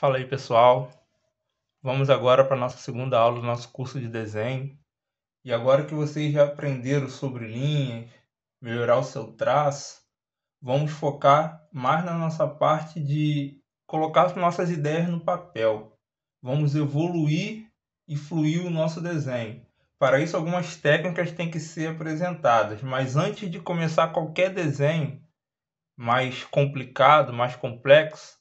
Fala aí, pessoal. Vamos agora para a nossa segunda aula do nosso curso de desenho. E agora que vocês já aprenderam sobre linhas, melhorar o seu traço, vamos focar mais na nossa parte de colocar as nossas ideias no papel. Vamos evoluir e fluir o nosso desenho. Para isso, algumas técnicas têm que ser apresentadas. Mas antes de começar qualquer desenho mais complicado, mais complexo,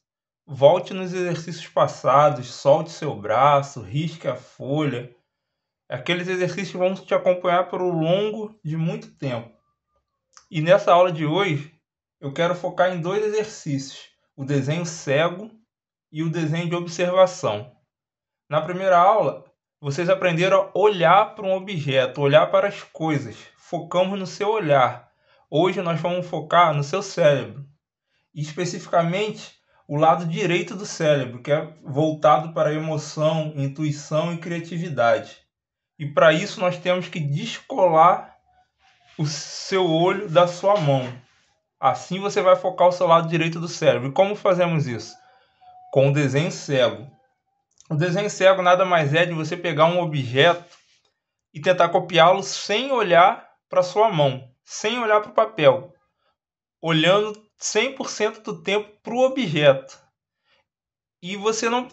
volte nos exercícios passados, solte seu braço, risque a folha. Aqueles exercícios vão te acompanhar por um longo de muito tempo. E nessa aula de hoje, eu quero focar em dois exercícios: o desenho cego e o desenho de observação. Na primeira aula, vocês aprenderam a olhar para um objeto, olhar para as coisas. Focamos no seu olhar. Hoje nós vamos focar no seu cérebro. E especificamente o lado direito do cérebro, que é voltado para a emoção, intuição e criatividade. E para isso nós temos que descolar o seu olho da sua mão. Assim você vai focar o seu lado direito do cérebro. E como fazemos isso? Com o desenho cego. O desenho cego nada mais é de você pegar um objeto e tentar copiá-lo sem olhar para a sua mão, sem olhar para o papel, olhando 100% do tempo para o objeto. E você não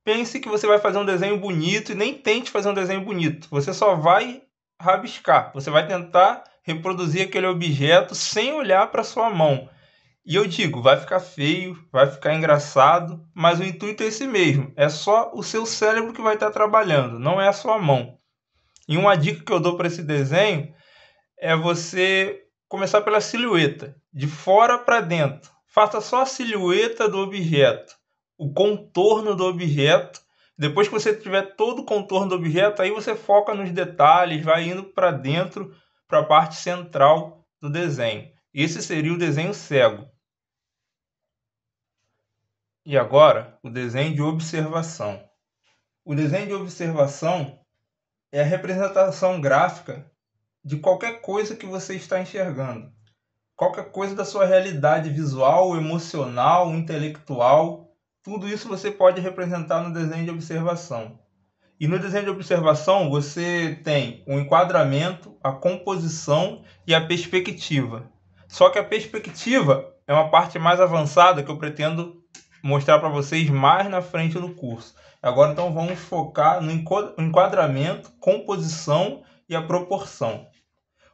pense que você vai fazer um desenho bonito e nem tente fazer um desenho bonito. Você só vai rabiscar. Você vai tentar reproduzir aquele objeto sem olhar para sua mão. E eu digo, vai ficar feio, vai ficar engraçado, mas o intuito é esse mesmo. É só o seu cérebro que vai estar trabalhando, não é a sua mão. E uma dica que eu dou para esse desenho é você começar pela silhueta, de fora para dentro. Faça só a silhueta do objeto, o contorno do objeto. Depois que você tiver todo o contorno do objeto, aí você foca nos detalhes, vai indo para dentro, para a parte central do desenho. Esse seria o desenho cego. E agora, o desenho de observação. O desenho de observação é a representação gráfica de qualquer coisa que você está enxergando. Qualquer coisa da sua realidade visual, emocional, intelectual, tudo isso você pode representar no desenho de observação. E no desenho de observação você tem o enquadramento, a composição e a perspectiva. Só que a perspectiva é uma parte mais avançada que eu pretendo mostrar para vocês mais na frente do curso. Agora então vamos focar no enquadramento, composição e a proporção.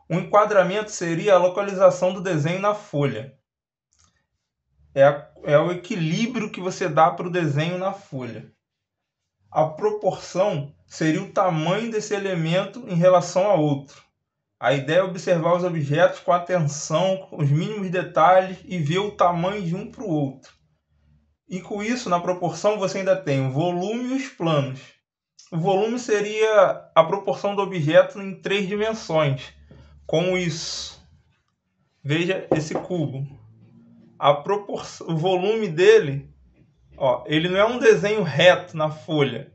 O enquadramento seria a localização do desenho na folha. É o equilíbrio que você dá para o desenho na folha. A proporção seria o tamanho desse elemento em relação a outro. A ideia é observar os objetos com atenção, com os mínimos detalhes e ver o tamanho de um para o outro. E com isso, na proporção, você ainda tem o volume e os planos. O volume seria a proporção do objeto em 3 dimensões. Como isso. Veja esse cubo. O volume dele, ele não é um desenho reto na folha.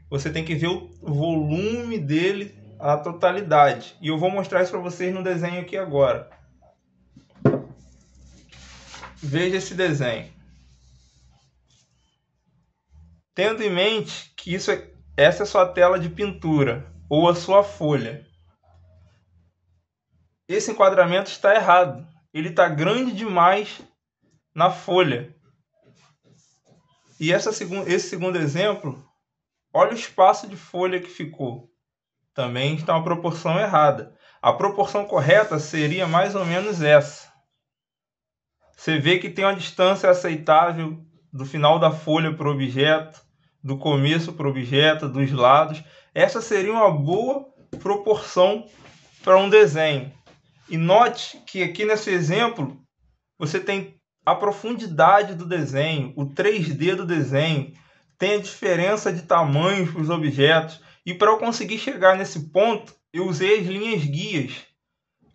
Você tem que ver o volume dele, a totalidade. E eu vou mostrar isso para vocês no desenho aqui agora. Veja esse desenho. Tendo em mente que essa é a sua tela de pintura ou a sua folha. Esse enquadramento está errado. Ele está grande demais na folha. E esse segundo exemplo, olha o espaço de folha que ficou. Também está uma proporção errada. A proporção correta seria mais ou menos essa. Você vê que tem uma distância aceitável do final da folha para o objeto, do começo para o objeto, dos lados. Essa seria uma boa proporção para um desenho. E note que aqui nesse exemplo você tem a profundidade do desenho, o 3D do desenho, tem a diferença de tamanhos para os objetos. E para eu conseguir chegar nesse ponto, eu usei as linhas guias,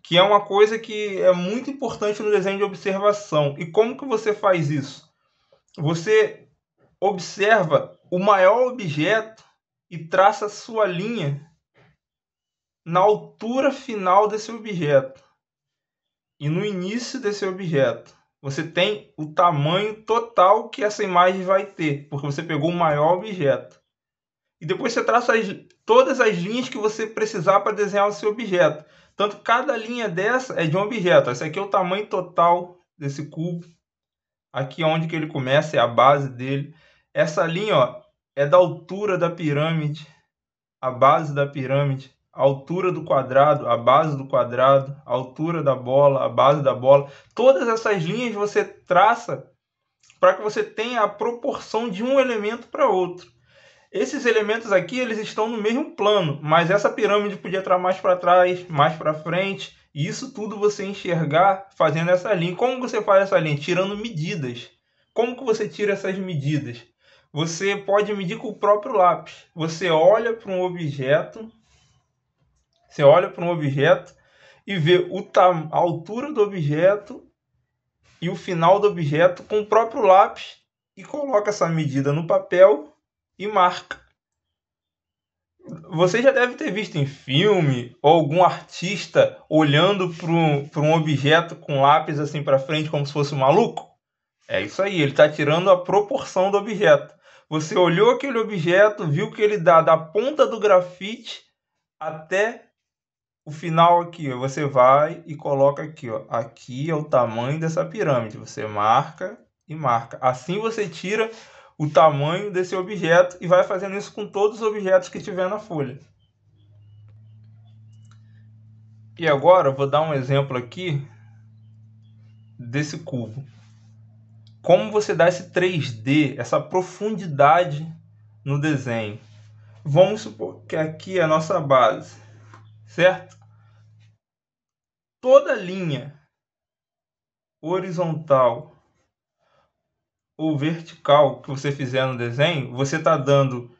que é uma coisa que é muito importante no desenho de observação. E como que você faz isso? Você observa o maior objeto e traça a sua linha na altura final desse objeto e no início desse objeto. você tem o tamanho total que essa imagem vai ter, porque você pegou o maior objeto. E depois você traça todas as linhas que você precisar para desenhar o seu objeto. Tanto que cada linha dessa é de um objeto. Esse aqui é o tamanho total desse cubo. Aqui onde que ele começa é a base dele. Essa linha, ó, é da altura da pirâmide, a base da pirâmide, a altura do quadrado, a base do quadrado, a altura da bola, a base da bola. Todas essas linhas você traça para que você tenha a proporção de um elemento para outro. Esses elementos aqui, eles estão no mesmo plano, mas essa pirâmide podia estar mais para trás, mais para frente, e isso tudo você enxergar fazendo essa linha. Como você faz essa linha? Tirando medidas. Como que você tira essas medidas? Você pode medir com o próprio lápis. Você olha para um objeto, e vê a altura do objeto e o final do objeto com o próprio lápis e coloca essa medida no papel e marca. Você já deve ter visto em filme ou algum artista olhando para um objeto com lápis assim para frente como se fosse um maluco? É isso aí, ele está tirando a proporção do objeto. Você olhou aquele objeto, viu que ele dá da ponta do grafite até o final aqui. Ó. Você vai e coloca aqui. Ó. Aqui é o tamanho dessa pirâmide. Você marca e marca. Assim você tira o tamanho desse objeto e vai fazendo isso com todos os objetos que tiver na folha. E agora eu vou dar um exemplo aqui desse cubo. Como você dá esse 3D, essa profundidade no desenho. Vamos supor que aqui é a nossa base, certo? Toda linha horizontal ou vertical que você fizer no desenho, você está dando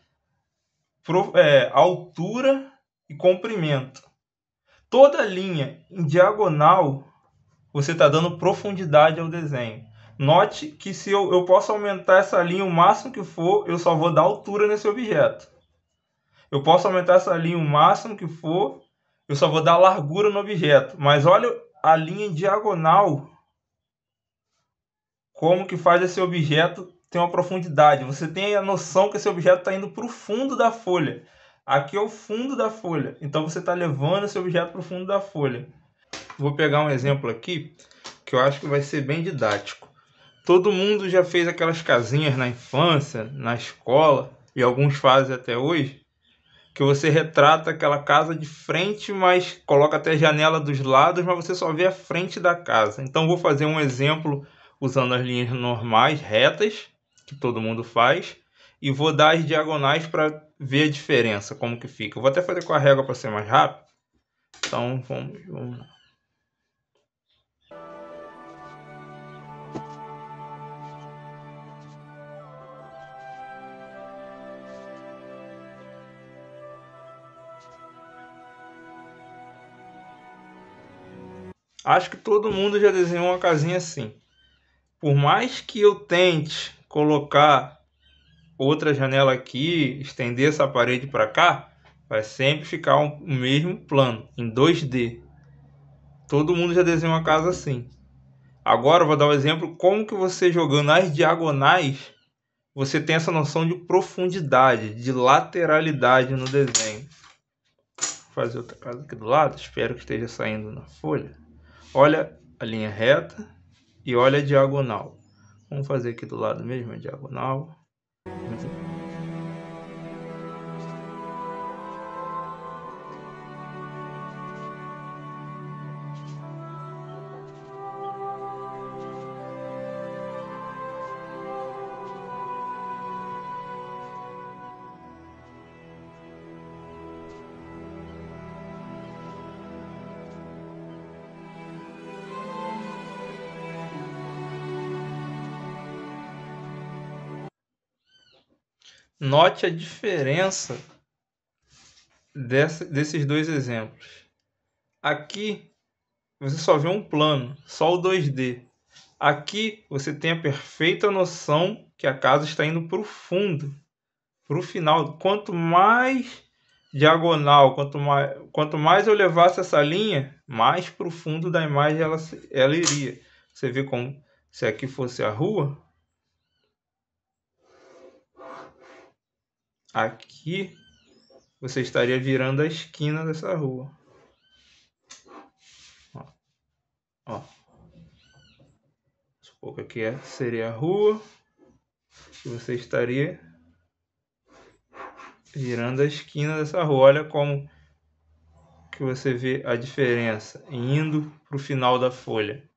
altura e comprimento. Toda linha em diagonal, você está dando profundidade ao desenho. Note que se eu posso aumentar essa linha o máximo que for, eu só vou dar altura nesse objeto. Eu posso aumentar essa linha o máximo que for, eu só vou dar largura no objeto. Mas olha a linha em diagonal, como que faz esse objeto ter uma profundidade. Você tem a noção que esse objeto está indo para o fundo da folha. Aqui é o fundo da folha. Então você está levando esse objeto para o fundo da folha. Vou pegar um exemplo aqui que eu acho que vai ser bem didático. Todo mundo já fez aquelas casinhas na infância, na escola, e alguns fazem até hoje, que você retrata aquela casa de frente, mas coloca até a janela dos lados, mas você só vê a frente da casa. Então vou fazer um exemplo usando as linhas normais, retas, que todo mundo faz, e vou dar as diagonais para ver a diferença, como que fica. Eu vou até fazer com a régua para ser mais rápido. Então vamos lá. Acho que todo mundo já desenhou uma casinha assim. Por mais que eu tente colocar outra janela aqui, estender essa parede para cá, vai sempre ficar o mesmo plano, em 2D. Todo mundo já desenhou uma casa assim. Agora eu vou dar um exemplo como que você jogando as diagonais, você tem essa noção de profundidade, de lateralidade no desenho. Vou fazer outra casa aqui do lado, espero que esteja saindo na folha. Olha a linha reta e olha a diagonal. Vamos fazer aqui do lado mesmo a diagonal. Note a diferença desses dois exemplos. Aqui você só vê um plano, só o 2D. Aqui você tem a perfeita noção que a casa está indo para o fundo, para o final. Quanto mais diagonal, quanto mais eu levasse essa linha, mais para o fundo da imagem ela iria. Você vê como Se aqui fosse a rua, aqui você estaria virando a esquina dessa rua. Ó. Supor que aqui seria a rua e você estaria virando a esquina dessa rua. Olha como que você vê a diferença indo para o final da folha.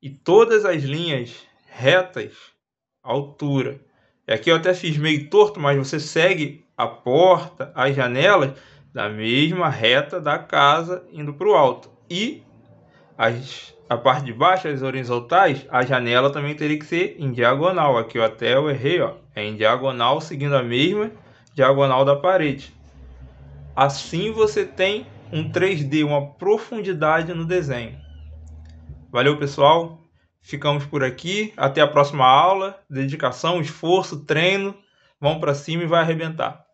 E todas as linhas retas, altura. E aqui eu até fiz meio torto, mas você segue a porta, as janelas, da mesma reta da casa indo para o alto. E a parte de baixo, as horizontais, a janela também teria que ser em diagonal. Aqui eu até errei, ó. É em diagonal, seguindo a mesma diagonal da parede. Assim você tem um 3D, uma profundidade no desenho. Valeu, pessoal. Ficamos por aqui. Até a próxima aula. Dedicação, esforço, treino. Vamos para cima e vai arrebentar.